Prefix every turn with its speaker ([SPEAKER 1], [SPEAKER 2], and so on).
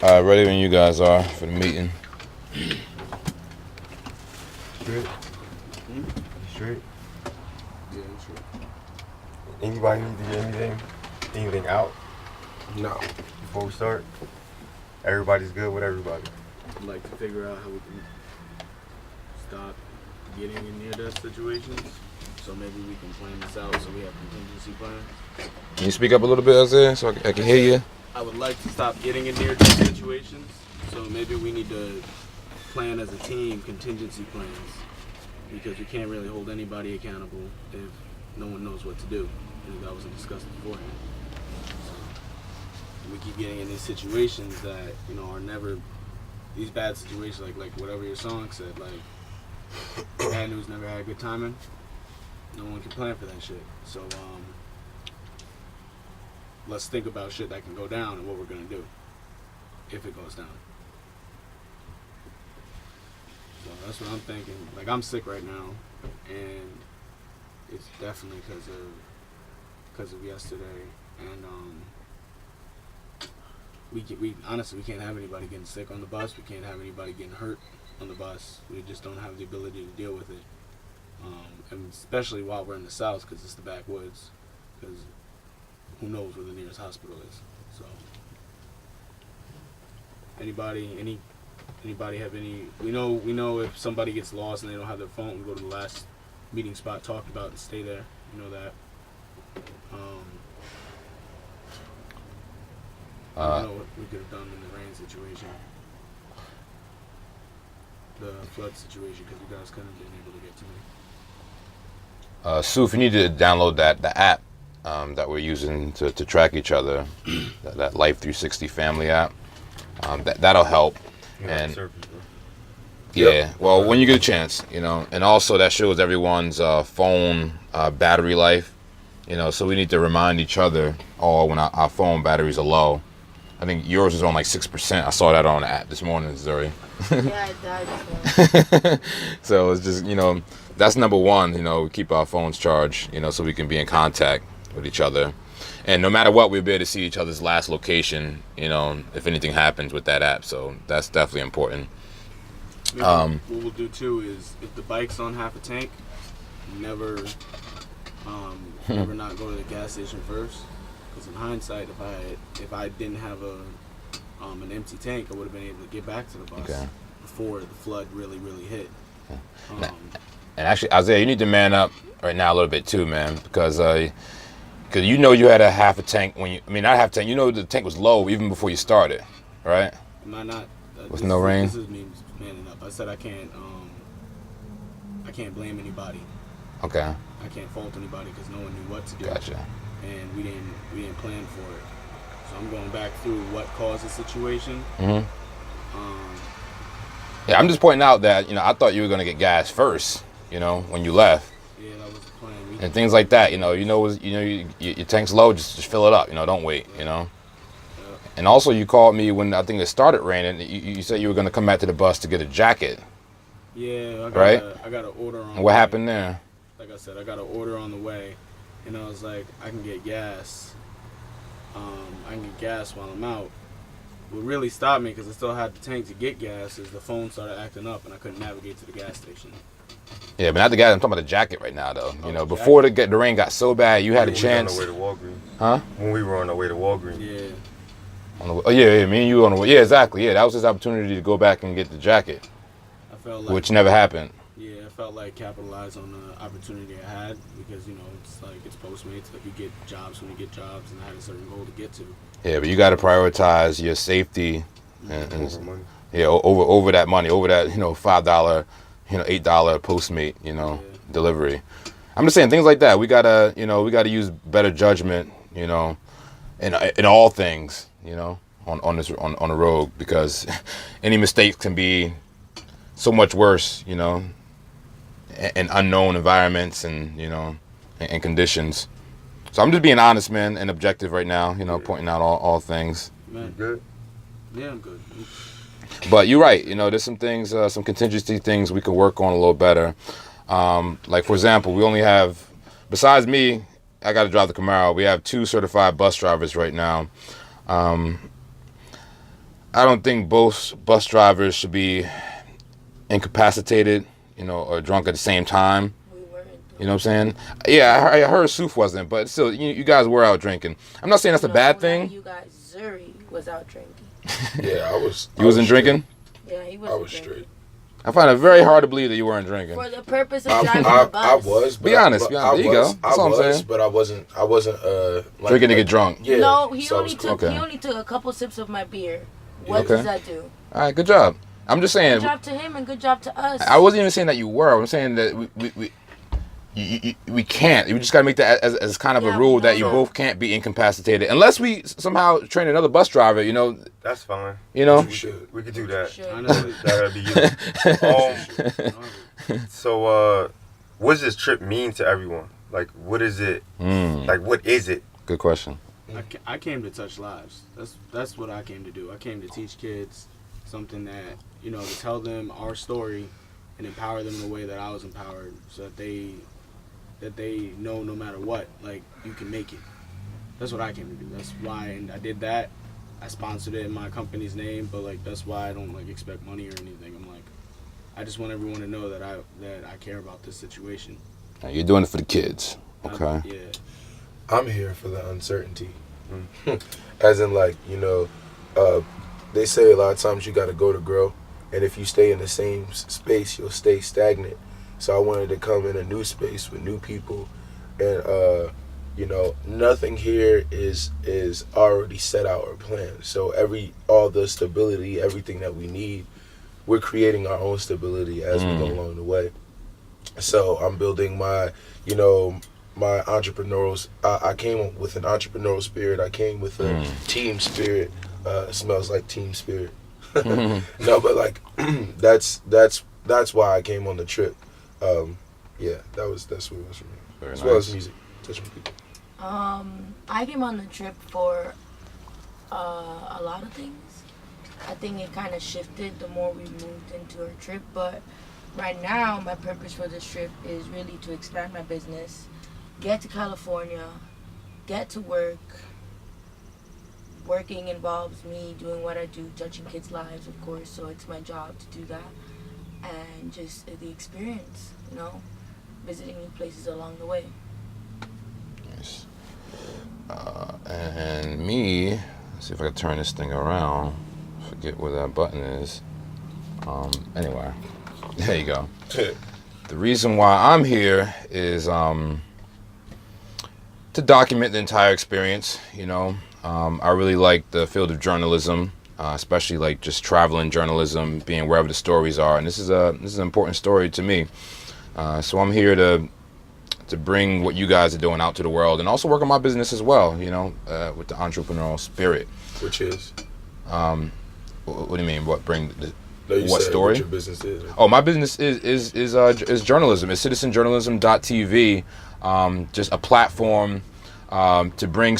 [SPEAKER 1] Ready when you guys are for the meeting.
[SPEAKER 2] Straight?
[SPEAKER 3] Hmm?
[SPEAKER 2] Straight?
[SPEAKER 3] Yeah, I'm sure.
[SPEAKER 2] Anybody need to get anything out
[SPEAKER 3] No.
[SPEAKER 2] before we start? Everybody's good with everybody.
[SPEAKER 3] I'd like to figure out how we can stop getting in near-death situations. So maybe we can plan this out so we have contingency plans.
[SPEAKER 1] Can you speak up a little bit, Isaiah, so I can hear you?
[SPEAKER 3] I would like to stop getting in near-death situations. So maybe we need to plan as a team contingency plans, because we can't really hold anybody accountable if no one knows what to do. And that wasn't discussed beforehand. So we keep getting in these situations that, you know, are never these bad situations, like whatever your song said, like bad news never had good timing. No one can plan for that shit. So let's think about shit that can go down and what we're gonna do if it goes down. So that's what I'm thinking. Like, I'm sick right now, and it's definitely because of yesterday. And we honestly, we can't have anybody getting sick on the bus. We can't have anybody getting hurt on the bus. We just don't have the ability to deal with it. And especially while we're in the South, because it's the backwoods. Because who knows where the nearest hospital is? So anybody have any? We know if somebody gets lost and they don't have their phone, we go to the last meeting spot talked about and stay there. You know that. I don't know what we could have done in the rain situation, the flood situation, because you guys couldn't have been able to get to me.
[SPEAKER 1] Sue, if you need to download the app that we're using to track each other, that Life 360 Family app, that'll help. And yeah, well, when you get a chance, you know, and also that shows everyone's phone battery life, you know, so we need to remind each other all when our phone batteries are low. I think yours is on like 6%. I saw that on the app this morning, Zuri.
[SPEAKER 4] Yeah, it died this morning.
[SPEAKER 1] So it's just, you know, that's number one, you know, keep our phones charged, you know, so we can be in contact with each other. And no matter what, we'll be able to see each other's last location, you know, if anything happens with that app. So that's definitely important.
[SPEAKER 3] What we'll do too is, if the bike's on half a tank, never not go to the gas station first. Because in hindsight, if I didn't have an empty tank, I would have been able to get back to the bus before the flood really hit.
[SPEAKER 1] And actually, Isaiah, you need to man up right now a little bit too, man, because you know you had a half a tank not half a tank. You know the tank was low even before you started, right?
[SPEAKER 3] Am I not?
[SPEAKER 1] With no rain.
[SPEAKER 3] This is me manning up. I said I can't blame anybody.
[SPEAKER 1] Okay.
[SPEAKER 3] I can't fault anybody because no one knew what to do.
[SPEAKER 1] Gotcha.
[SPEAKER 3] And we didn't plan for it. So I'm going back through what caused the situation.
[SPEAKER 1] Mm-hmm. Yeah, I'm just pointing out that, you know, I thought you were gonna get gas first, you know, when you left.
[SPEAKER 3] Yeah, that was the plan.
[SPEAKER 1] And things like that, your tank's low, just fill it up, you know, don't wait, you know.
[SPEAKER 3] Yeah.
[SPEAKER 1] And also, you called me when I think it started raining. You said you were gonna come back to the bus to get a jacket.
[SPEAKER 3] Yeah, I got an order on.
[SPEAKER 1] And what happened there?
[SPEAKER 3] Like I said, I got an order on the way, and I was like, I can get gas. I can get gas while I'm out. What really stopped me, because I still had the tank to get gas, is the phone started acting up and I couldn't navigate to the gas station.
[SPEAKER 1] Yeah, but not the gas. I'm talking about the jacket right now, though. You know, before the rain got so bad, you had a chance.
[SPEAKER 2] We were on our way to Walgreens.
[SPEAKER 1] Huh?
[SPEAKER 2] When we were on our way to Walgreens.
[SPEAKER 3] Yeah.
[SPEAKER 1] Yeah, me and you on the way. Yeah, exactly. Yeah, that was his opportunity to go back and get the jacket,
[SPEAKER 3] I felt like,
[SPEAKER 1] which never happened.
[SPEAKER 3] Yeah, I felt like capitalize on the opportunity I had, because, you know, it's Postmates. Like, you get jobs when you get jobs, and I had a certain goal to get to.
[SPEAKER 1] Yeah, but you got to prioritize your safety, and
[SPEAKER 2] Over money.
[SPEAKER 1] yeah, over that money, over that, you know, $5, you know, $8 Postmate, you know, delivery. I'm just saying things like that. We gotta use better judgment, you know, in all things, you know, on the road, because any mistakes can be so much worse, you know, in unknown environments and, you know, and conditions. So I'm just being honest, man, and objective right now, you know, pointing out all things.
[SPEAKER 3] Man.
[SPEAKER 2] You good?
[SPEAKER 3] Yeah, I'm good.
[SPEAKER 1] But you're right, you know, there's some things, some contingency things we can work on a little better. Like, for example, we only have, besides me, I got to drive the Camaro. We have 2 certified bus drivers right now. I don't think both bus drivers should be incapacitated, you know, or drunk at the same time.
[SPEAKER 4] We weren't.
[SPEAKER 1] You know what I'm saying? Yeah, I heard Suf wasn't, but still, you guys were out drinking. I'm not saying that's a bad thing.
[SPEAKER 4] You guys, Zuri was out drinking.
[SPEAKER 2] Yeah, I was.
[SPEAKER 1] You wasn't drinking?
[SPEAKER 4] Yeah, he was.
[SPEAKER 2] I was straight.
[SPEAKER 1] I find it very hard to believe that you weren't drinking.
[SPEAKER 4] For the purpose of driving the bus.
[SPEAKER 2] I was.
[SPEAKER 1] Be honest. There you go. That's all I'm saying.
[SPEAKER 2] But I wasn't. Like,
[SPEAKER 1] Drinking to get drunk.
[SPEAKER 2] Yeah.
[SPEAKER 4] No, he
[SPEAKER 2] so I
[SPEAKER 4] only
[SPEAKER 2] was
[SPEAKER 4] took
[SPEAKER 2] cool.
[SPEAKER 1] Okay.
[SPEAKER 4] he only took a couple sips of my beer. What
[SPEAKER 1] Okay.
[SPEAKER 4] does that do?
[SPEAKER 1] All right, good job. I'm just saying.
[SPEAKER 4] Good job to him and good job to us.
[SPEAKER 1] I wasn't even saying that you were. I'm saying that we can't. We just gotta make that as kind of
[SPEAKER 4] Yeah,
[SPEAKER 1] a rule
[SPEAKER 4] we
[SPEAKER 1] that you
[SPEAKER 4] know.
[SPEAKER 1] both can't be incapacitated unless we somehow train another bus driver. You know.
[SPEAKER 2] That's fine.
[SPEAKER 1] You know.
[SPEAKER 2] We could do that.
[SPEAKER 4] Should.
[SPEAKER 3] Honestly,
[SPEAKER 2] That'd be you. So, what does this trip mean to everyone? Like, what is it? Like, what is it?
[SPEAKER 1] Good question.
[SPEAKER 3] I came to touch lives. That's what I came to do. I came to teach kids something that, you know, to tell them our story and empower them in the way that I was empowered, so that they know no matter what, like, you can make it. That's what I came to do. That's why, and I did that. I sponsored it in my company's name, but like that's why I don't like expect money or anything. I'm like, I just want everyone to know that I care about this situation.
[SPEAKER 1] You're doing it for the kids. Okay.
[SPEAKER 3] Yeah.
[SPEAKER 2] I'm here for the uncertainty. As in, like, you know, they say a lot of times you got to go to grow. And if you stay in the same space, you'll stay stagnant. So I wanted to come in a new space with new people. And, you know, nothing here is already set out or planned. So all the stability, everything that we need, we're creating our own stability as we go along the way. So I'm building my, you know, my entrepreneurial. I came with an entrepreneurial spirit. I came with a team spirit. Smells like team spirit. No, but like that's why I came on the trip. Yeah, that's what it was for me.
[SPEAKER 1] Very
[SPEAKER 2] As
[SPEAKER 1] nice.
[SPEAKER 2] well as music, touching people.
[SPEAKER 4] I came on the trip for a lot of things. I think it kind of shifted the more we moved into our trip, but right now my purpose for this trip is really to expand my business, get to California, get to work. Working involves me doing what I do, touching kids' lives, of course, so it's my job to do that. And just the experience, you know, visiting new places along the way.
[SPEAKER 1] Nice. And me, let's see if I can turn this thing around. Forget where that button is. Anyway, there you go. The reason why I'm here is to document the entire experience, you know. I really like the field of journalism, especially like just traveling journalism, being wherever the stories are, and this is an important story to me. So I'm here to bring what you guys are doing out to the world, and also work on my business as well. You know, with the entrepreneurial spirit.
[SPEAKER 2] Which is?
[SPEAKER 1] What do you mean? What bring?
[SPEAKER 2] No, you
[SPEAKER 1] What
[SPEAKER 2] said
[SPEAKER 1] story?
[SPEAKER 2] What your business is.
[SPEAKER 1] Oh, my business is journalism. It's citizenjournalism.tv. Just a platform to bring